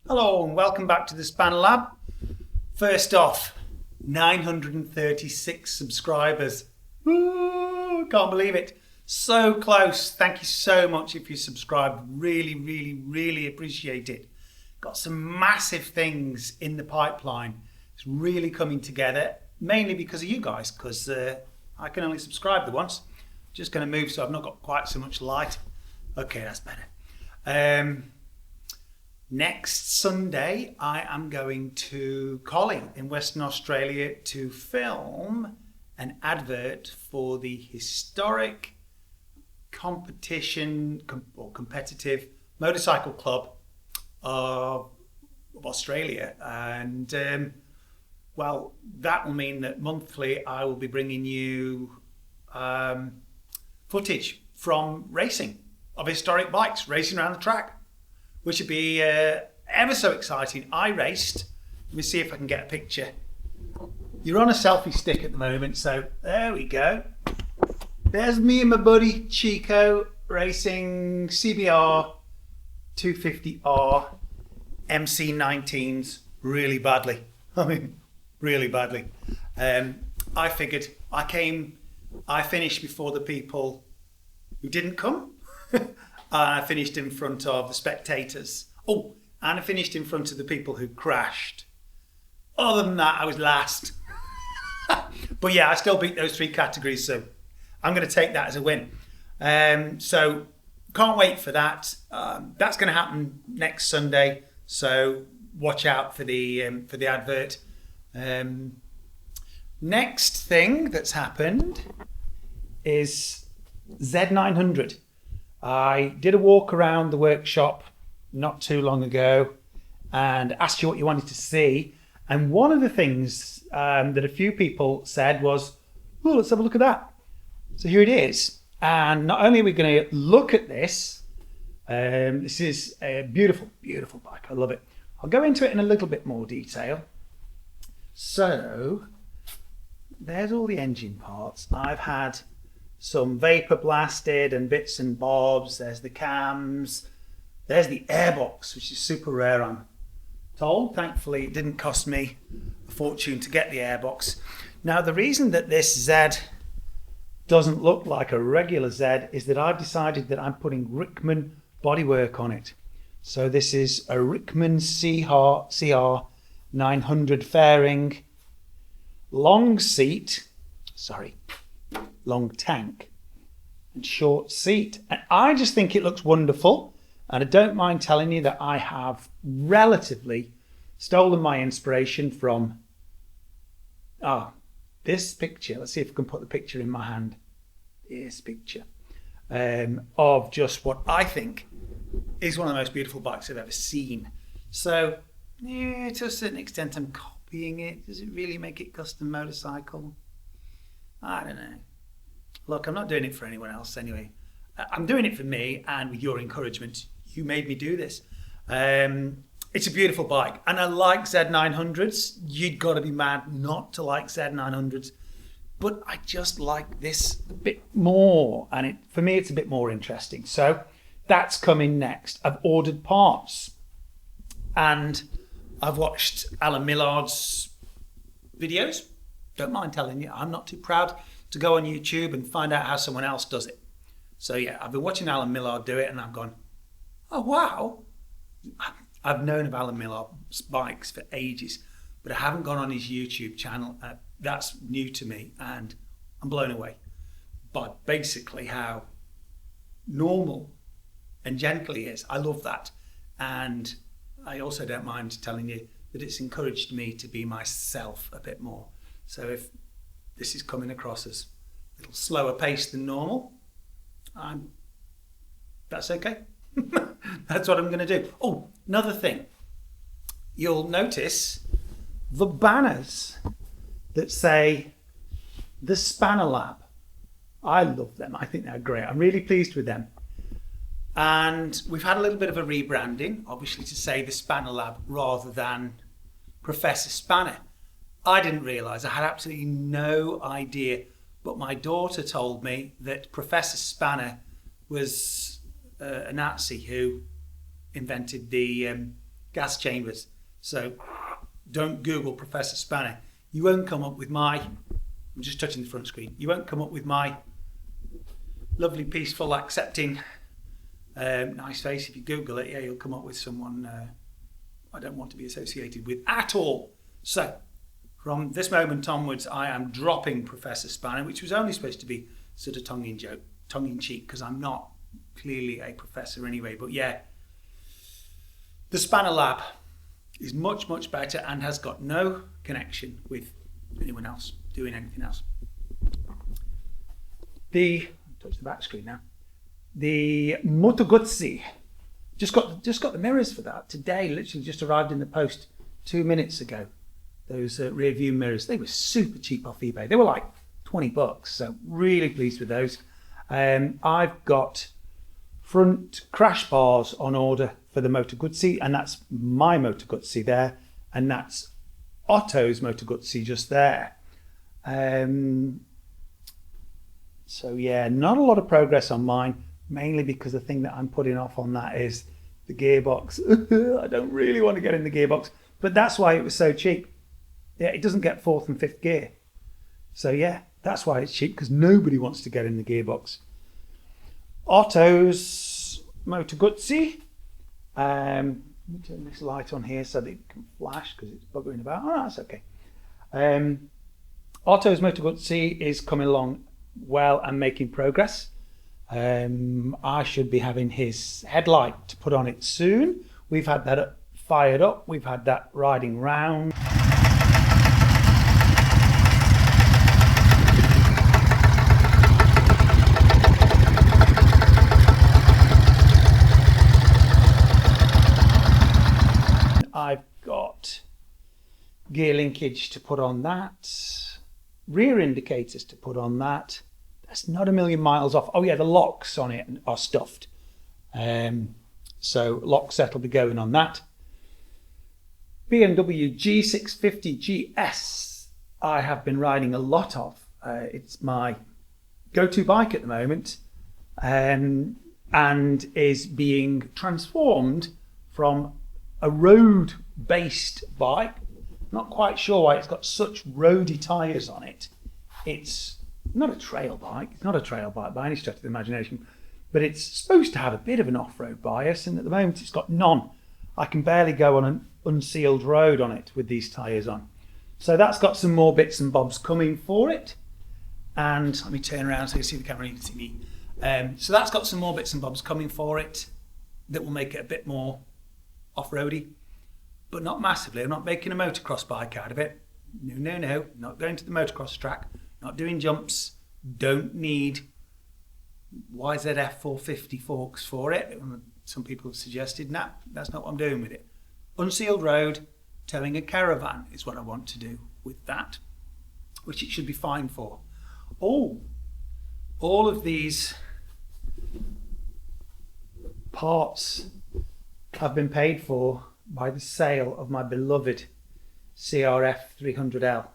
Hello and welcome back to the Spanner Lab. First off, 936 subscribers. Ooh, can't believe it. So close. Thank you so much if you subscribed. Really appreciate it. Got some massive things in the pipeline. It's really coming together, mainly because of you guys, because I can only subscribe the once. Just going to move so I've not got quite so much light. Okay, that's better. Next Sunday, I am going to Collie in Western Australia to film an advert for the historic competitive motorcycle club of Australia. And well, that will mean that monthly I will be bringing you footage from racing, of historic bikes racing around the track, which would be ever so exciting. I raced. Let me see if I can get a picture. You're on a selfie stick at the moment, so there we go. There's me and my buddy Chico racing CBR 250R MC19s really badly. I mean, really badly. I figured I finished before the people who didn't come. I finished in front of the spectators. Oh, and I finished in front of the people who crashed. Other than that, I was last. But yeah, I still beat those three categories, so I'm going to take that as a win. So can't wait for that. That's going to happen next Sunday, so watch out for the advert. Next thing that's happened is Z900. I did a walk around the workshop not too long ago and asked you what you wanted to see. And one of the things that a few people said was, oh, let's have a look at that. So here it is. And not only are we going to look at this, this is a beautiful bike. I love it. I'll go into it in a little bit more detail. So there's all the engine parts. I've had some vapor blasted and bits and bobs. There's the cams. There's the airbox, which is super rare, I'm told. Thankfully, it didn't cost me a fortune to get the airbox. Now, the reason that this Z doesn't look like a regular Z is that I've decided that I'm putting Rickman bodywork on it. So this is a Rickman CRF300L fairing, long tank and short seat, and I just think it looks wonderful. And I don't mind telling you that I have relatively stolen my inspiration from this picture. Let's see if I can put the picture in my hand. This picture of just what I think is one of the most beautiful bikes I've ever seen. So yeah, to a certain extent I'm copying it. Does it really make it custom motorcycle? I don't know. Look, I'm not doing it for anyone else anyway. I'm doing it for me, and with your encouragement, you made me do this. It's a beautiful bike, and I like Z900s. You'd got to be mad not to like Z900s, but I just like this a bit more, and for me, it's a bit more interesting. So that's coming next. I've ordered parts, and I've watched Alan Millard's videos. Don't mind telling you, I'm not too proud to go on YouTube and find out how someone else does it. So yeah, I've been watching Alan Millard do it, and I've gone, oh wow. I've known of Alan Millard's bikes for ages, but I haven't gone on his YouTube channel. That's new to me, and I'm blown away by basically how normal and gentle he is. I love that. And I also don't mind telling you that it's encouraged me to be myself a bit more. So if this is coming across as a little slower paced than normal, that's okay. That's what I'm going to do. Oh, another thing. You'll notice the banners that say the Spanner Lab. I love them. I think they're great. I'm really pleased with them. And we've had a little bit of a rebranding, obviously, to say the Spanner Lab rather than Professor Spanner. I didn't realise. I had absolutely no idea. But my daughter told me that Professor Spanner was a Nazi who invented the gas chambers. So don't Google Professor Spanner. You won't come up with my, I'm just touching the front screen, you won't come up with my lovely, peaceful, accepting, nice face. If you Google it, yeah, you'll come up with someone I don't want to be associated with at all. So from this moment onwards, I am dropping Professor Spanner, which was only supposed to be sort of tongue-in-cheek, because I'm not clearly a professor anyway. But yeah, the Spanner Lab is much, much better and has got no connection with anyone else doing anything else. Touch the back screen now. The Moto Guzzia, just got the mirrors for that today. Literally just arrived in the post 2 minutes ago. Those rear view mirrors, they were super cheap off eBay. They were like $20, so really pleased with those. I've got front crash bars on order for the Moto Guzzia, and that's my Moto Guzzia there, and that's Otto's Moto Guzzia just there. So yeah, not a lot of progress on mine, mainly because the thing that I'm putting off on that is the gearbox. I don't really want to get in the gearbox, but that's why it was so cheap. Yeah, it doesn't get 4th and 5th gear. So yeah, that's why it's cheap, because nobody wants to get in the gearbox. Otto's Moto Guzzia. Let me turn this light on here so that it can flash, because it's buggering about. Oh, that's okay. Otto's Moto Guzzia is coming along well and making progress. I should be having his headlight to put on it soon. We've had that fired up. We've had that riding round. I've got gear linkage to put on that, rear indicators to put on that. That's not a million miles off. Oh yeah, the locks on it are stuffed. So lock set will be going on that. BMW G650 GS I have been riding a lot of. It's my go-to bike at the moment, and is being transformed from a road-based bike. Not quite sure why it's got such roady tyres on it. It's not a trail bike. It's not a trail bike by any stretch of the imagination, but it's supposed to have a bit of an off-road bias, and at the moment it's got none. I can barely go on an unsealed road on it with these tyres on. So that's got some more bits and bobs coming for it. And let me turn around so you can see the camera and you can see me. So that's got some more bits and bobs coming for it that will make it a bit more off-roady, but not massively. I'm not making a motocross bike out of it. No, not going to the motocross track, not doing jumps, don't need YZF 450 forks for it. Some people have suggested, nah, that's not what I'm doing with it. Unsealed road, towing a caravan is what I want to do with that, which it should be fine for. All of these parts have been paid for by the sale of my beloved CRF300L,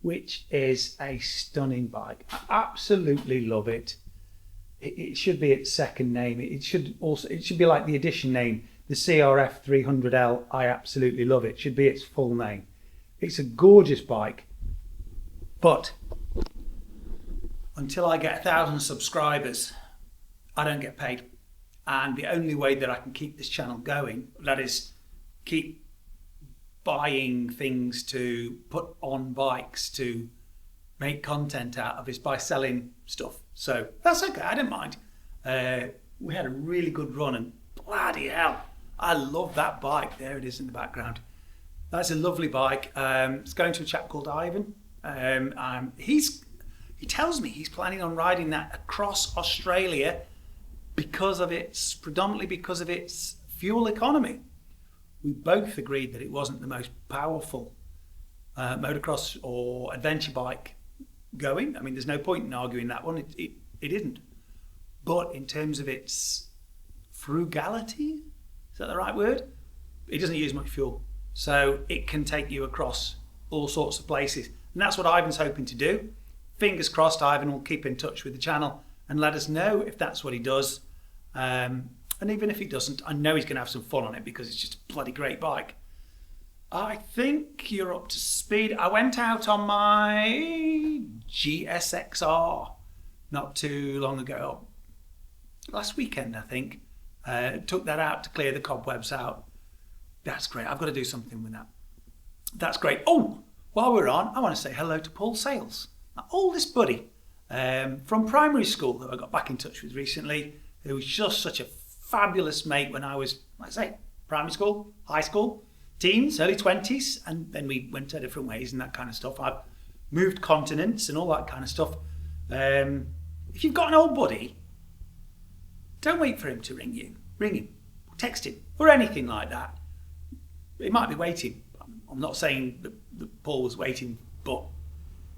which is a stunning bike. I absolutely love it. It should be its second name. It should be like the edition name, the CRF300L. I absolutely love it. It should be its full name. It's a gorgeous bike, but until I get 1,000 subscribers, I don't get paid. And the only way that I can keep this channel going, that is keep buying things to put on bikes to make content out of, is by selling stuff. So that's okay, I don't mind. We had a really good run, and bloody hell, I love that bike. There it is in the background. That's a lovely bike. It's going to a chap called Ivan. He tells me he's planning on riding that across Australia predominantly because of its fuel economy. We both agreed that it wasn't the most powerful motocross or adventure bike going. I mean, there's no point in arguing that one. It isn't. But in terms of its frugality, is that the right word? It doesn't use much fuel. So it can take you across all sorts of places. And that's what Ivan's hoping to do. Fingers crossed, Ivan will keep in touch with the channel and let us know if that's what he does. And even if he doesn't, I know he's going to have some fun on it because it's just a bloody great bike. I think you're up to speed. I went out on my GSXR not too long ago. Last weekend, I think. Took that out to clear the cobwebs out. That's great. I've got to do something with that. That's great. Oh, while we're on, I want to say hello to Paul Sales, my oldest buddy from primary school that I got back in touch with recently, who was just such a fabulous mate when I was, like I say, primary school, high school, teens, early 20s, and then we went our different ways and that kind of stuff. I've moved continents and all that kind of stuff. If you've got an old buddy, don't wait for him to ring you. Ring him, text him, or anything like that. It might be waiting. I'm not saying that Paul was waiting, but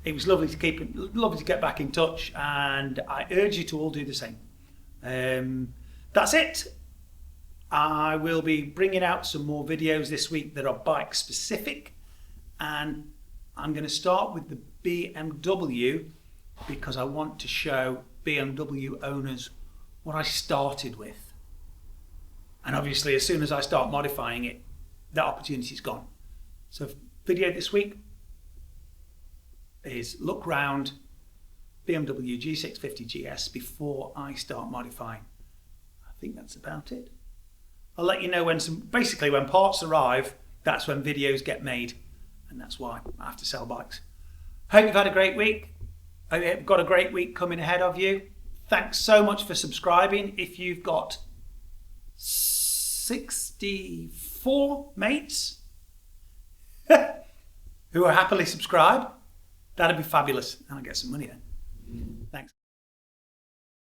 it was lovely to get back in touch, and I urge you to all do the same. That's it. I will be bringing out some more videos this week that are bike specific, and I'm going to start with the BMW because I want to show BMW owners what I started with. And obviously as soon as I start modifying it, that opportunity's gone. So video this week is look round BMW G650 GS before I start modifying. I think that's about it. I'll let you know when when parts arrive, that's when videos get made, and that's why I have to sell bikes. Hope you've had a great week. Hope you've got a great week coming ahead of you. Thanks so much for subscribing. If you've got 64 mates who are happily subscribed, that'd be fabulous, and I'll get some money then. Thanks.